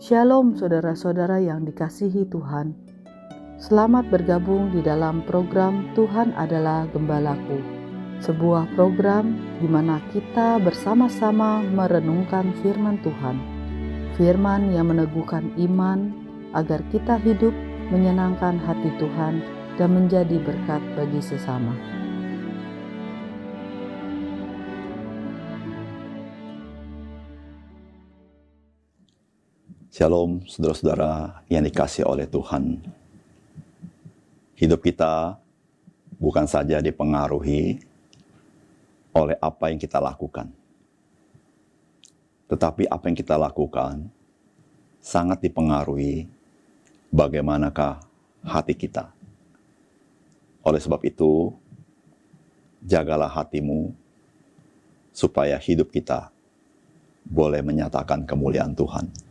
Shalom saudara-saudara yang dikasihi Tuhan. Selamat bergabung di dalam program Tuhan Adalah Gembalaku. Sebuah program di mana kita bersama-sama merenungkan firman Tuhan. Firman yang meneguhkan iman agar kita hidup menyenangkan hati Tuhan dan menjadi berkat bagi sesama. Shalom saudara-saudara yang dikasihi oleh Tuhan. Hidup kita bukan saja dipengaruhi oleh apa yang kita lakukan. Tetapi apa yang kita lakukan sangat dipengaruhi bagaimanakah hati kita. Oleh sebab itu, jagalah hatimu supaya hidup kita boleh menyatakan kemuliaan Tuhan.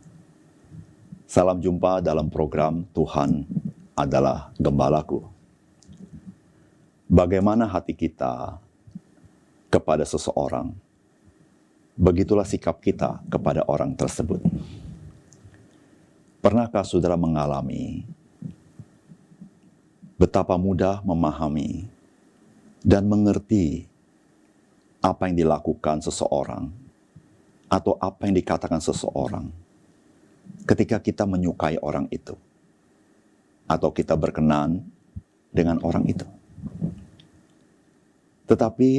Salam jumpa dalam program Tuhan Adalah Gembalaku. Bagaimana hati kita kepada seseorang, begitulah sikap kita kepada orang tersebut. Pernahkah saudara mengalami betapa mudah memahami dan mengerti apa yang dilakukan seseorang atau apa yang dikatakan seseorang ketika kita menyukai orang itu, atau kita berkenan dengan orang itu. Tetapi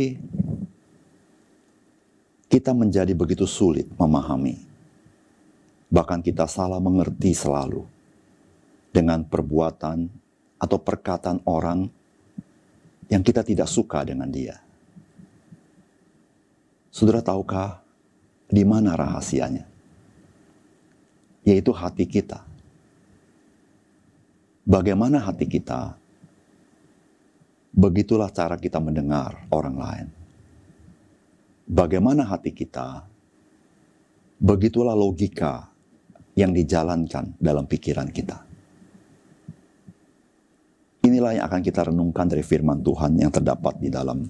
kita menjadi begitu sulit memahami. Bahkan kita salah mengerti selalu dengan perbuatan atau perkataan orang yang kita tidak suka dengan dia. Saudara tahukah di mana rahasianya? Yaitu hati kita. Bagaimana hati kita, begitulah cara kita mendengar orang lain. Bagaimana hati kita, begitulah logika yang dijalankan dalam pikiran kita. Inilah yang akan kita renungkan dari firman Tuhan yang terdapat di dalam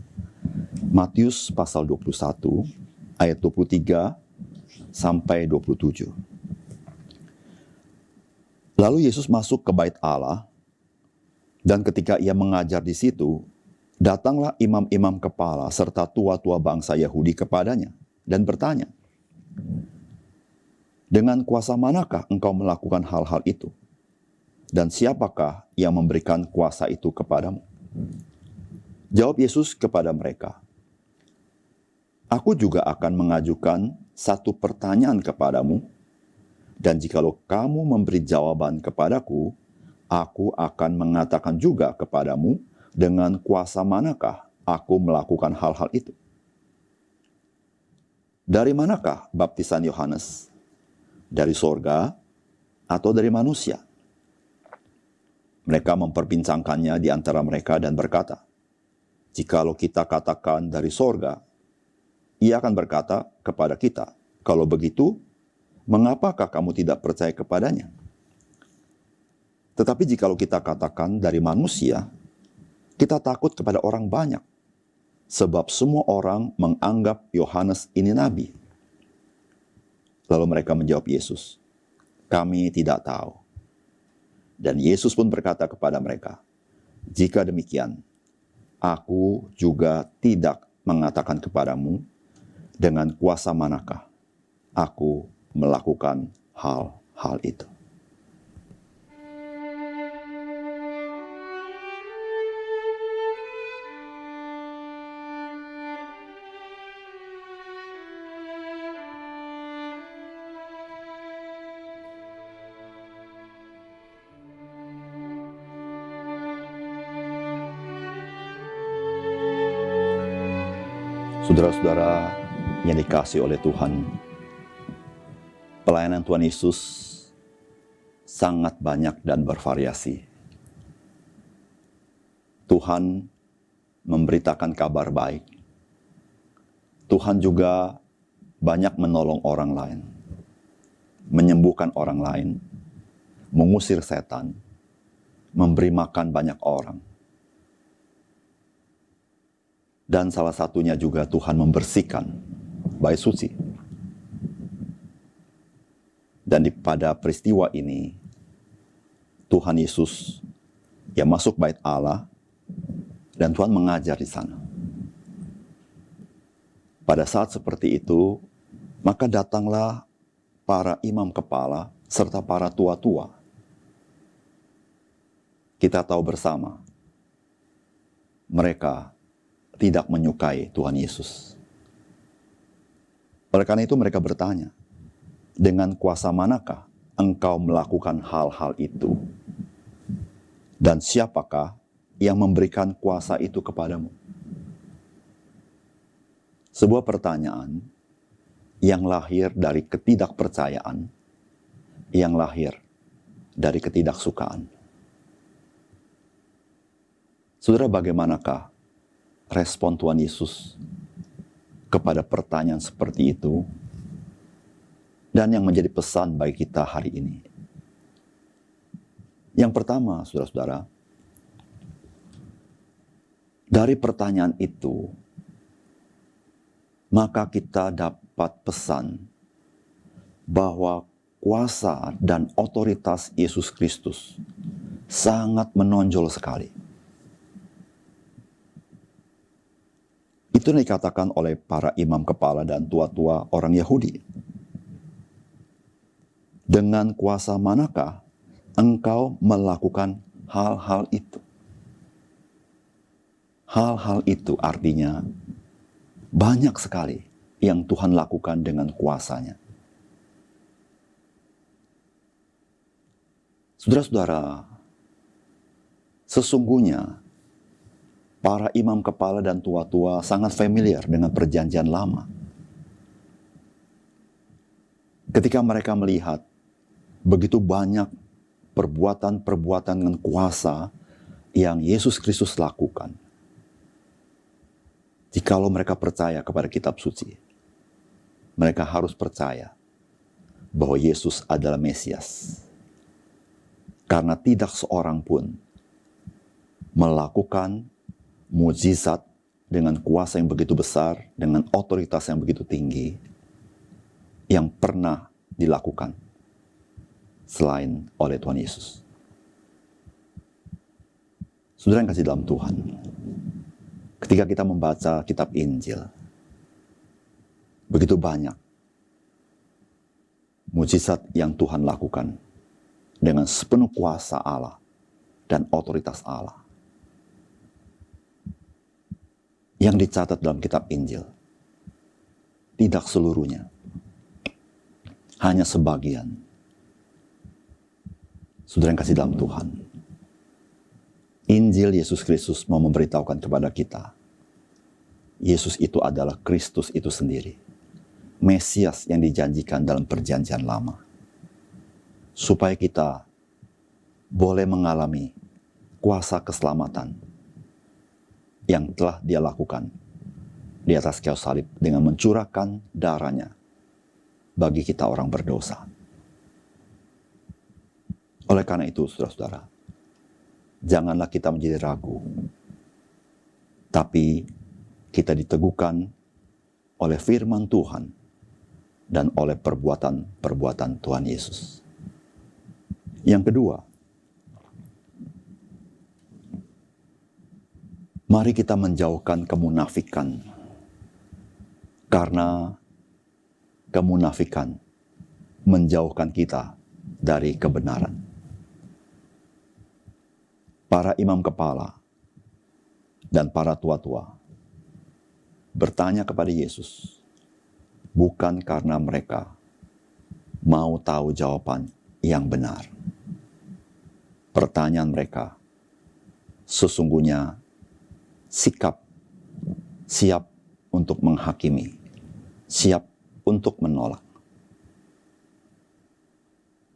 Matius pasal 21 ayat 23 sampai 27. Lalu Yesus masuk ke bait Allah, dan ketika ia mengajar di situ, datanglah imam-imam kepala serta tua-tua bangsa Yahudi kepadanya dan bertanya, "Dengan kuasa manakah engkau melakukan hal-hal itu? Dan siapakah yang memberikan kuasa itu kepadamu?" Jawab Yesus kepada mereka, "Aku juga akan mengajukan satu pertanyaan kepadamu, dan jikalau kamu memberi jawaban kepadaku, aku akan mengatakan juga kepadamu dengan kuasa manakah aku melakukan hal-hal itu. Dari manakah baptisan Yohanes? Dari sorga atau dari manusia?" Mereka memperbincangkannya di antara mereka dan berkata, "Jikalau kita katakan dari sorga, ia akan berkata kepada kita, 'Kalau begitu, mengapakah kamu tidak percaya kepadanya?' Tetapi jikalau kita katakan dari manusia, kita takut kepada orang banyak, sebab semua orang menganggap Yohanes ini nabi." Lalu mereka menjawab Yesus, "Kami tidak tahu." Dan Yesus pun berkata kepada mereka, "Jika demikian, aku juga tidak mengatakan kepadamu dengan kuasa manakah aku melakukan hal-hal itu." Saudara-saudara yang dikasihi oleh Tuhan, pelayanan Tuhan Yesus sangat banyak dan bervariasi. Tuhan memberitakan kabar baik. Tuhan juga banyak menolong orang lain, menyembuhkan orang lain, mengusir setan, memberi makan banyak orang. Dan salah satunya juga Tuhan membersihkan bait suci. Dan pada peristiwa ini, Tuhan Yesus yang masuk bait Allah dan Tuhan mengajar di sana. Pada saat seperti itu, maka datanglah para imam kepala serta para tua-tua. Kita tahu bersama, mereka tidak menyukai Tuhan Yesus. Oleh karena itu mereka bertanya, dengan kuasa manakah engkau melakukan hal-hal itu? Dan siapakah yang memberikan kuasa itu kepadamu? Sebuah pertanyaan yang lahir dari ketidakpercayaan, yang lahir dari ketidaksukaan. Saudara, bagaimanakah respon Tuhan Yesus kepada pertanyaan seperti itu? Dan yang menjadi pesan bagi kita hari ini. Yang pertama, saudara-saudara, dari pertanyaan itu, maka kita dapat pesan bahwa kuasa dan otoritas Yesus Kristus sangat menonjol sekali. Itu yang dikatakan oleh para imam kepala dan tua-tua orang Yahudi. Dengan kuasa manakah engkau melakukan hal-hal itu? Hal-hal itu artinya banyak sekali yang Tuhan lakukan dengan kuasanya. Saudara-saudara, sesungguhnya para imam kepala dan tua-tua sangat familiar dengan perjanjian lama. Ketika mereka melihat begitu banyak perbuatan-perbuatan dengan kuasa yang Yesus Kristus lakukan. Jikalau mereka percaya kepada kitab suci, mereka harus percaya bahwa Yesus adalah Mesias. Karena tidak seorang pun melakukan mukjizat dengan kuasa yang begitu besar, dengan otoritas yang begitu tinggi, yang pernah dilakukan selain oleh Tuhan Yesus. Saudara yang kasih dalam Tuhan, ketika kita membaca kitab Injil, begitu banyak mukjizat yang Tuhan lakukan dengan sepenuh kuasa Allah dan otoritas Allah. Yang dicatat dalam kitab Injil, tidak seluruhnya, hanya sebagian. Saudara yang kasih dalam Tuhan, Injil Yesus Kristus mau memberitahukan kepada kita, Yesus itu adalah Kristus itu sendiri, Mesias yang dijanjikan dalam perjanjian lama, supaya kita boleh mengalami kuasa keselamatan yang telah Dia lakukan di atas kayu salib dengan mencurahkan darahnya bagi kita orang berdosa. Oleh karena itu, saudara-saudara, janganlah kita menjadi ragu, tapi kita diteguhkan oleh firman Tuhan dan oleh perbuatan-perbuatan Tuhan Yesus. Yang kedua, mari kita menjauhkan kemunafikan, karena kemunafikan menjauhkan kita dari kebenaran. Para imam kepala dan para tua-tua bertanya kepada Yesus, bukan karena mereka mau tahu jawaban yang benar. Pertanyaan mereka sesungguhnya siap untuk menghakimi, siap untuk menolak.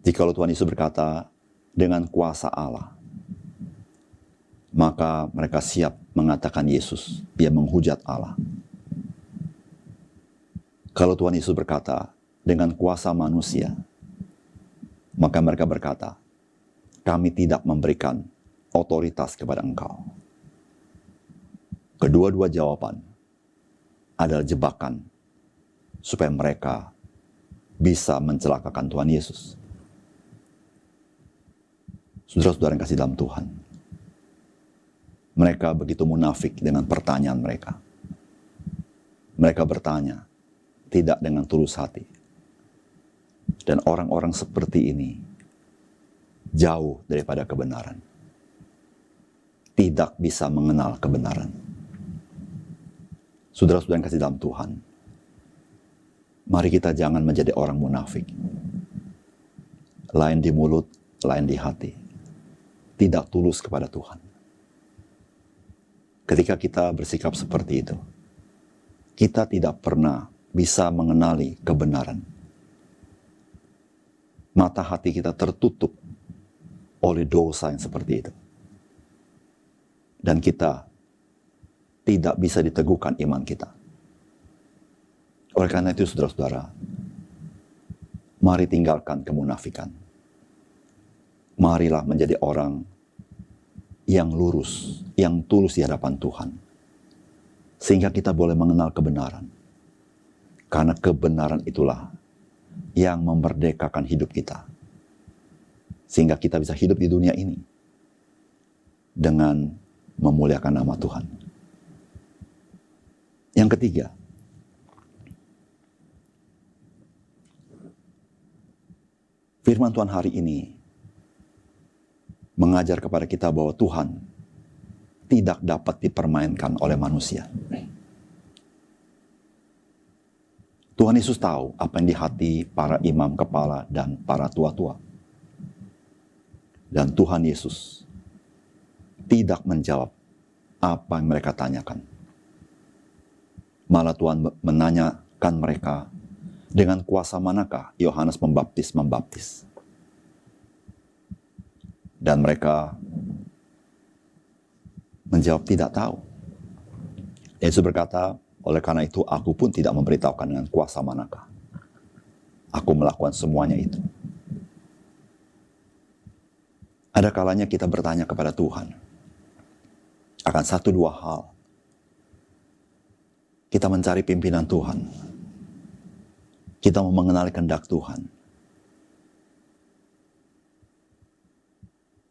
Jikalau Tuhan Yesus berkata dengan kuasa Allah, maka mereka siap mengatakan Yesus, Dia menghujat Allah. Kalau Tuhan Yesus berkata dengan kuasa manusia, maka mereka berkata, kami tidak memberikan otoritas kepada engkau. Kedua-dua jawaban adalah jebakan supaya mereka bisa mencelakakan Tuhan Yesus. Saudara-saudara yang kasih dalam Tuhan, mereka begitu munafik dengan pertanyaan mereka. Mereka bertanya tidak dengan tulus hati. Dan orang-orang seperti ini jauh daripada kebenaran. Tidak bisa mengenal kebenaran. Saudara-saudara yang kasih dalam Tuhan, mari kita jangan menjadi orang munafik. Lain di mulut, lain di hati. Tidak tulus kepada Tuhan. Ketika kita bersikap seperti itu, kita tidak pernah bisa mengenali kebenaran. Mata hati kita tertutup oleh dosa yang seperti itu. Dan kita tidak bisa diteguhkan iman kita. Oleh karena itu, saudara-saudara, mari tinggalkan kemunafikan. Marilah menjadi orang yang lurus, yang tulus di hadapan Tuhan. Sehingga kita boleh mengenal kebenaran. Karena kebenaran itulah yang memerdekakan hidup kita. Sehingga kita bisa hidup di dunia ini dengan memuliakan nama Tuhan. Yang ketiga, firman Tuhan hari ini mengajar kepada kita bahwa Tuhan tidak dapat dipermainkan oleh manusia. Tuhan Yesus tahu apa yang di hati para imam kepala dan para tua-tua. Dan Tuhan Yesus tidak menjawab apa yang mereka tanyakan. Malah Tuhan menanyakan mereka, dengan kuasa manakah Yohanes membaptis? Dan mereka menjawab tidak tahu. Yesus berkata, oleh karena itu aku pun tidak memberitahukan dengan kuasa manakah. Aku melakukan semuanya itu. Ada kalanya kita bertanya kepada Tuhan akan satu dua hal. Kita mencari pimpinan Tuhan. Kita mau mengenali kehendak Tuhan.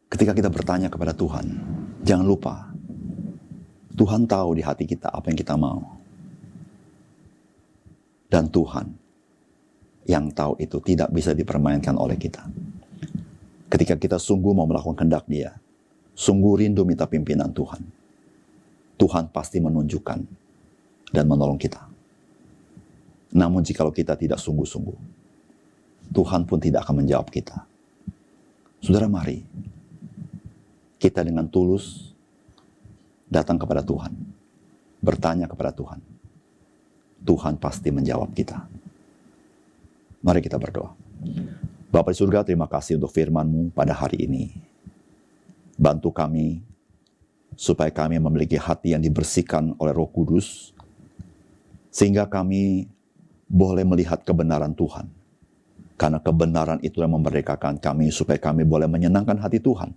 Ketika kita bertanya kepada Tuhan, jangan lupa, Tuhan tahu di hati kita apa yang kita mau. Dan Tuhan yang tahu itu tidak bisa dipermainkan oleh kita. Ketika kita sungguh mau melakukan kehendak Dia, sungguh rindu minta pimpinan Tuhan, Tuhan pasti menunjukkan dan menolong kita. Namun jikalau kita tidak sungguh-sungguh, Tuhan pun tidak akan menjawab kita. Saudara, mari kita dengan tulus datang kepada Tuhan, bertanya kepada Tuhan. Tuhan pasti menjawab kita. Mari kita berdoa. Bapa di surga, terima kasih untuk firman-Mu pada hari ini. Bantu kami supaya kami memiliki hati yang dibersihkan oleh Roh Kudus, sehingga kami boleh melihat kebenaran Tuhan. Karena kebenaran itu yang memerdekakan kami supaya kami boleh menyenangkan hati Tuhan,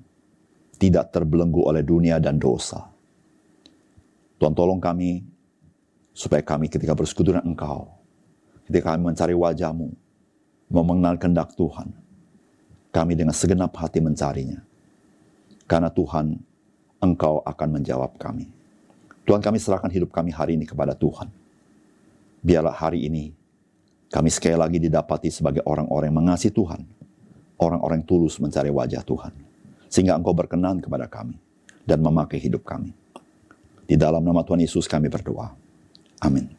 tidak terbelenggu oleh dunia dan dosa. Tuhan, tolong kami supaya kami ketika bersekutu dengan Engkau, ketika kami mencari wajah-Mu, mau mengenal kehendak Tuhan, kami dengan segenap hati mencarinya. Karena Tuhan, Engkau akan menjawab kami. Tuhan, kami serahkan hidup kami hari ini kepada Tuhan. Biarlah hari ini kami sekali lagi didapati sebagai orang-orang yang mengasihi Tuhan, orang-orang yang tulus mencari wajah Tuhan, sehingga Engkau berkenan kepada kami dan memakai hidup kami. Di dalam nama Tuhan Yesus kami berdoa. Amin.